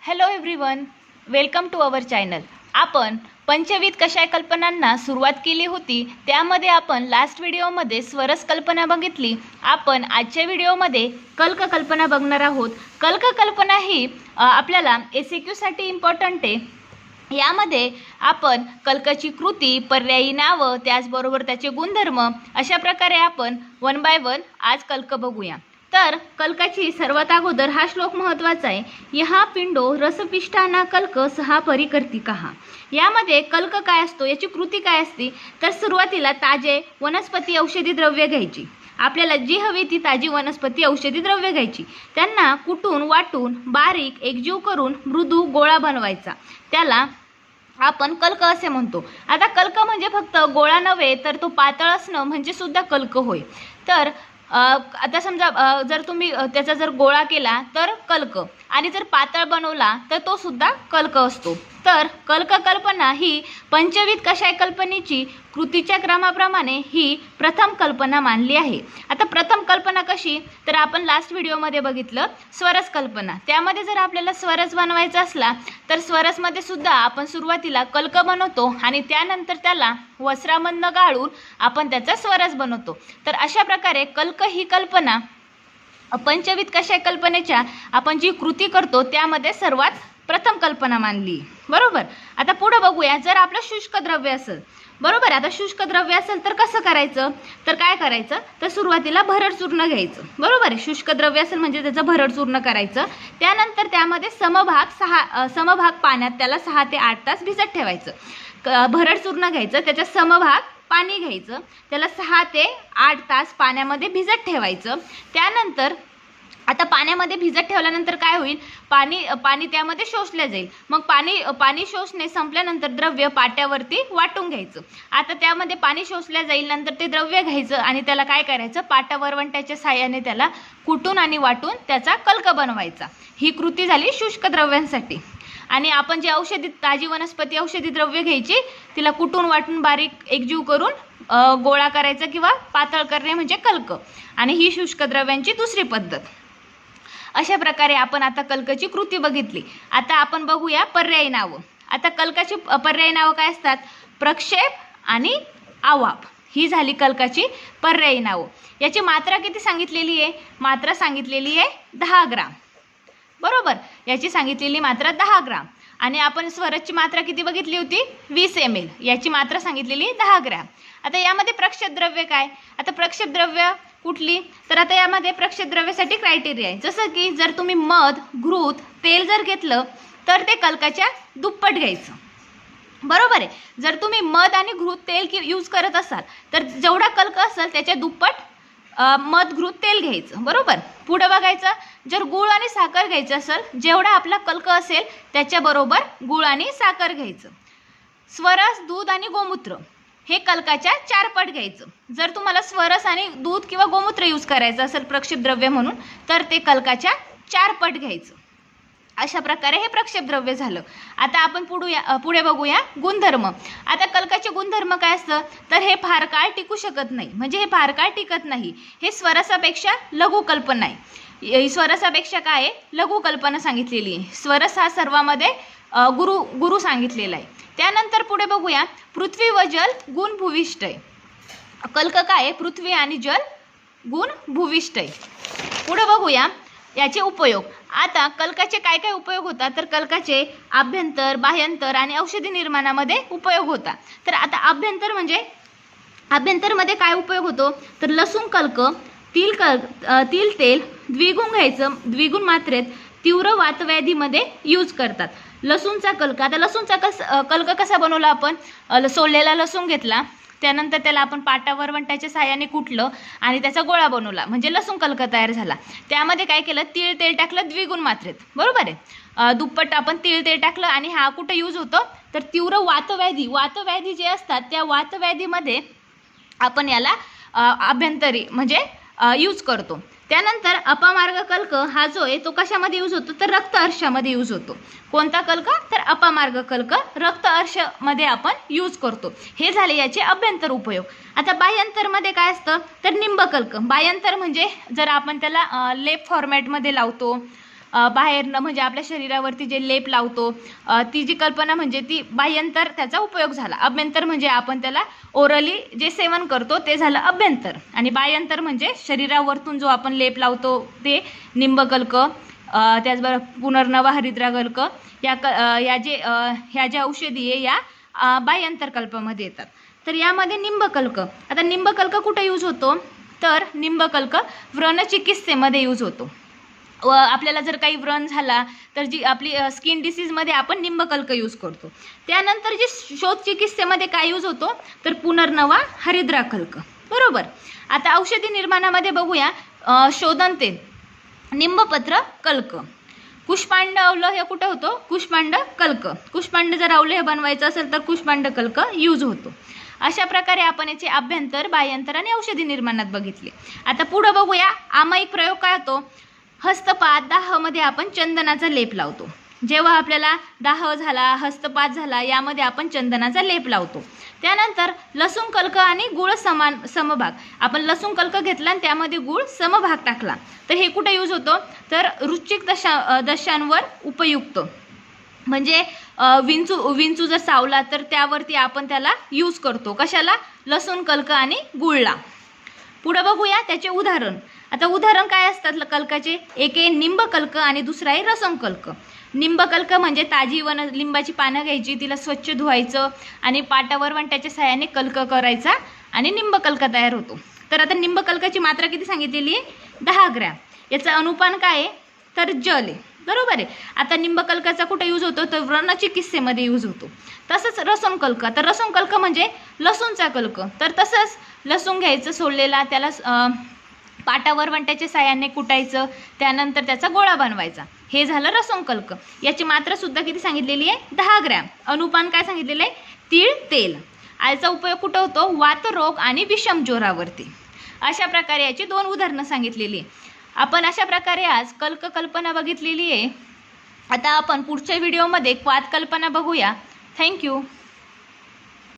Hello everyone, welcome to our channel. आपण पंचविध कषाय कल्पनांना सुरुवात केली होती. त्यामध्ये आपण लास्ट व्हिडिओमध्ये स्वरस कल्पना बघितली. आपण आजच्या व्हिडिओमध्ये कल्क कल्पना बघणार आहोत. कल्क कल्पना ही आपल्याला SAQ इम्पॉर्टंट आहे. यामध्ये आपण कल्काची कृती, पर्यायी नावं, त्याचबरोबर त्याचे गुणधर्म अशा प्रकारे आपण वन बाय वन आज कल्क बघूया. तर कल्काची सर्वात अगोदर हा श्लोक महत्त्वाचा आहे. यहा पिंडो रसपिष्टाना कल्क सहा परिकर्तिकाः. यामध्ये कल्क काय असतो, याची कृती काय असते, तर सुरुवातीला ताजे वनस्पती औषधी द्रव्य घ्यायची. आपल्याला जी हवी ती ताजी वनस्पती औषधी द्रव्य घ्यायची. त्यांना कुटून वाटून बारीक एकजीव करून मृदू गोळा बनवायचा. त्याला आपण कल्क असे म्हणतो. आता कल्क म्हणजे फक्त गोळा नव्हे तर तो पातळ असणं म्हणजे सुद्धा कल्क होय. तर आता समजा जर तुम्ही त्याचा जर गोळा केला तर कल्क, आणि जर पातळ बनवला तर तो सुद्धा कल्क असतो. तर कल्क कल्पना ही पंचविध कषाय कल्पनेची कृतीच्या क्रमाप्रमाणे ही प्रथम कल्पना मानली आहे. आता प्रथम कल्पना कशी, तर आपण लास्ट व्हिडिओमध्ये बघितलं स्वरस कल्पना. त्यामध्ये जर आपल्याला स्वरस बनवायचा असला तर स्वरसमध्ये सुद्धा आपण सुरुवातीला कल्क बनवतो आणि त्यानंतर त्याला वस्त्रामधनं गाळून आपण त्याचा स्वरस बनवतो. तर अशा प्रकारे कल्क ही कल्पना पंचविध कषाय कल्पनेच्या आपण जी कृती करतो त्यामध्ये सर्वात प्रथम कल्पना मानली. बरोबर. आता पुढे बघूया. जर आपलं शुष्क द्रव्य असेल, बरोबर, आता शुष्क द्रव्य असेल तर कसं करायचं, तर काय करायचं, तर सुरुवातीला भरड चूर्ण घ्यायचं. बरोबर आहे. शुष्क द्रव्य असेल म्हणजे त्याचं भरड चूर्ण करायचं. त्यानंतर त्यामध्ये समभाग पाण्यात त्याला 6 ते 8 तास भिजत ठेवायचं. भरड चूर्ण घ्यायचं, त्याच्या समभाग पाणी घ्यायचं, त्याला 6 ते 8 तास पाण्यामध्ये भिजत ठेवायचं. त्यानंतर आता पाण्यामध्ये भिजत ठेवल्यानंतर काय होईल, पाणी त्यामध्ये शोषलं जाईल. मग पाणी शोषणे संपल्यानंतर द्रव्य पाट्यावरती वाटून घ्यायचं. आता त्यामध्ये पाणी शोषल्या जाईल, नंतर ते द्रव्य घ्यायचं आणि त्याला काय करायचं, पाटा वरवंट्याच्या साहाय्याने त्याला कुटून आणि वाटून त्याचा कल्क बनवायचा. ही कृती झाली शुष्क द्रव्यांसाठी. आणि आपण जे औषधी ताजी वनस्पती औषधी द्रव्य घ्यायची, तिला कुटून वाटून बारीक एकजीव करून गोळा करायचा किंवा पातळ करणे म्हणजे कल्क. आणि ही शुष्क द्रव्यांची दुसरी पद्धत. अशा प्रकारे आपण आता कल्काची कृती बघितली. आता आपण बघूया पर्यायी नावं. आता कल्काची पर्यायी नावं काय असतात, प्रक्षेप आणि आवाप. ही झाली कल्काची पर्यायी नावं. याची मात्रा किती सांगितलेली आहे, मात्रा सांगितलेली आहे 10 ग्राम. बरोबर. याची सांगितलेली मात्रा 10 ग्राम. आणि आपण स्वरसची मात्रा किती बघितली होती, 20 ml. याची मात्रा सांगितलेली 10 ग्राम. आता यामध्ये प्रक्षेप द्रव्य काय, आता प्रक्षेप द्रव्य कुठली, तर आता यामध्ये प्रक्षेप द्रव्यासाठी क्रायटेरिया आहे. जसं की जर तुम्ही मध, घृत, तेल जर घेतलं तर ते कल्काच्या दुप्पट घ्यायचं. बरोबर आहे. जर तुम्ही मध आणि घृत तेल यूज करत असाल तर जेवढा कल्क असेल त्याच्या दुप्पट मध घृत तेल घ्यायचं. बरोबर. पुढे बघायचं, जर गूळ आणि साखर घ्यायचं असेल, जेवढा आपला कल्क असेल त्याच्याबरोबर गूळ आणि साखर घ्यायचं. स्वरस, दूध आणि गोमूत्र हे कल्काच्या 4 पट घ्यायचं. जर तुम्हाला स्वरस आणि दूध किंवा गोमूत्र यूज करायचं असेल प्रक्षेप द्रव्य म्हणून तर ते कल्काच्या 4 पट घ्यायचं. अशा प्रकारे हे प्रक्षेप द्रव्य झालं. आता आपण पुढे बघूया गुणधर्म. आता कल्काचे गुणधर्म काय असतं, तर हे फार काळ टिकू शकत नाही, म्हणजे हे फार काळ टिकत नाही. हे स्वरसापेक्षा लघु कल्पना आहे. स्वरसापेक्षा काय आहे, लघु कल्पना सांगितलेली आहे. स्वरस हा सर्वांमध्ये गुरु सांगितलेला आहे. त्यानंतर पुढे बघूया, पृथ्वी व जल गुण भूविष्ठ आहे. कल्क काय आहे, पृथ्वी आणि जल गुण भूविष्ठ आहे. पुढे बघूया याचे उपयोग. आता कल्काचे काय काय उपयोग होतात, तर कल्काचे आभ्यंतर, बाह्यंतर आणि औषधी निर्माणामध्ये उपयोग होतात. तर आता आभ्यंतरमध्ये काय उपयोग होतो, तर लसूण कल्क, तिल तेल द्विगुण घ्यायचं, द्विगुण मात्रेत तीव्र वातव्याधीमध्ये यूज करतात. लसूणचा कल्क. आता लसूणचा कल्क कसा बनवला, आपण सोललेला लसूण घेतला, त्यानंतर त्याला आपण पाटा वरवंट्याच्या साहाय्याने कुटलं आणि त्याचा गोळा बनवला, म्हणजे लसूण कल्क तयार झाला. त्यामध्ये काय केलं, तेल टाकलं द्विगुण मात्रेत. बरोबर आहे. दुप्पट आपण तेल टाकलं. आणि हा कुठं यूज होतो, तर तीव्र वातव्याधी जे असतात त्या वातव्याधीमध्ये आपण याला आभ्यंतरी म्हणजे यूज करतो. त्यानंतर अपामार्ग कल्क हा जो आहे तो कशामध्ये यूज होतो, तर रक्त अर्शामध्ये यूज होतो. कोणता कल्क, तर अपामार्ग कल्क रक्त अर्शमध्ये आपण यूज करतो. हे झाले याचे अभ्यंतर उपयोग. आता बाह्यंतरमध्ये काय असतं, तर निंब कल्क. बाह्यंतर म्हणजे जर आपण त्याला लेप फॉर्मॅटमध्ये लावतो बाहेरनं म्हणजे आपल्या शरीरावरती जे लेप लावतो ती जी कल्पना म्हणजे ती बाह्यंतर त्याचा उपयोग झाला. अभ्यंतर म्हणजे आपण त्याला ओरली जे सेवन करतो ते झालं अभ्यंतर, आणि बाह्यंतर म्हणजे शरीरावरतून जो आपण लेप लावतो ते निंबकल्क, त्याचबरोबर पुनर्नवा, हरिद्राकल्क ह्या ज्या औषधी आहे या बाह्यंतर कल्पामध्ये येतात. तर यामध्ये निंबकल्क, आता निंबकल्क कुठे यूज होतो तर निंबकल्क व्रणचिकित्सेमध्ये यूज होतो. व आपल्याला जर काही व्रण झाला तर जी आपली स्किन डिसीजमध्ये आपण निंबकल्क यूज करतो. त्यानंतर जी शोधचिकित्सेमध्ये काय यूज होतो तर पुनर्नवा, हरिद्राकल्क. बरोबर. आता औषधी निर्माणामध्ये बघूया. शोधन तेल, निंबपत्र कल्क. कुष्मांड अवलं हे कुठं होतो कुष्मांड कल्क. कुष्मांड जर अवलं हे बनवायचं असेल तर कुष्मांड कल्क यूज होतो. अशा प्रकारे आपण याचे अभ्यंतर, बाह्यंतर आणि औषधी निर्माणात बघितले. आता पुढं बघूया. आमायिक प्रयोग काय होतो. हस्तपात, दाहमध्ये आपण चंदनाचा लेप लावतो. जेव्हा आपल्याला दाह झाला, हस्तपात झाला, यामध्ये आपण चंदनाचा लेप लावतो. त्यानंतर लसूण कल्क आणि गुळ समभाग. आपण लसूण कल्क घेतला आणि त्यामध्ये गुळ समभाग टाकला तर हे कुठे यूज होतो तर रुचिक दशांवर उपयुक्त, म्हणजे विंचू जर चावला तर त्यावरती आपण त्याला यूज करतो. कशाला? लसूण कल्क आणि गुळला. पुढे बघूया त्याचे उदाहरण. आता उदाहरण काय असतात कल्काचे. एक आहे निंबकल्क आणि दुसरा आहे रसंकल्क. निंबकल्क म्हणजे ताजी लिंबाची पानं घ्यायची, तिला स्वच्छ धुवायचं आणि पाटावर वंट्याच्या साहाय्याने कल्क करायचा आणि निंबकल्क तयार होतो. तर आता निंबकल्काची मात्रा किती सांगितलेली आहे 10 ग्रॅम. याचा अनुपान काय आहे तर जल आहे. बरोबर आहे. आता निंबकल्काचा कुठे यूज होतो तर व्रणचिकित्सेमध्ये यूज होतो. तसंच रसंकल्क. तर रसंकल्क म्हणजे लसूणचा कल्क. तर तसंच लसूण घ्यायचं सोललेला, त्याला पाटावर वंट्याच्या साहाय्याने कुटायचं, त्यानंतर त्याचा गोळा बनवायचा. हे झालं रसंकल्क. याची मात्रा सुद्धा किती सांगितलेली आहे 10 ग्रॅम. अनुपान काय सांगितलेलं आहे तीळ तेल. याचा उपयोग कुठं होतो वातरोग आणि विषम ज्वरावरती. अशा प्रकारे याची 2 उदाहरणं सांगितलेली आहे. आपण अशा प्रकारे आज कल्क कल्पना बघितलेली आहे. आता आपण पुढच्या व्हिडिओमध्ये क्वात कल्पना बघूया. थँक्यू.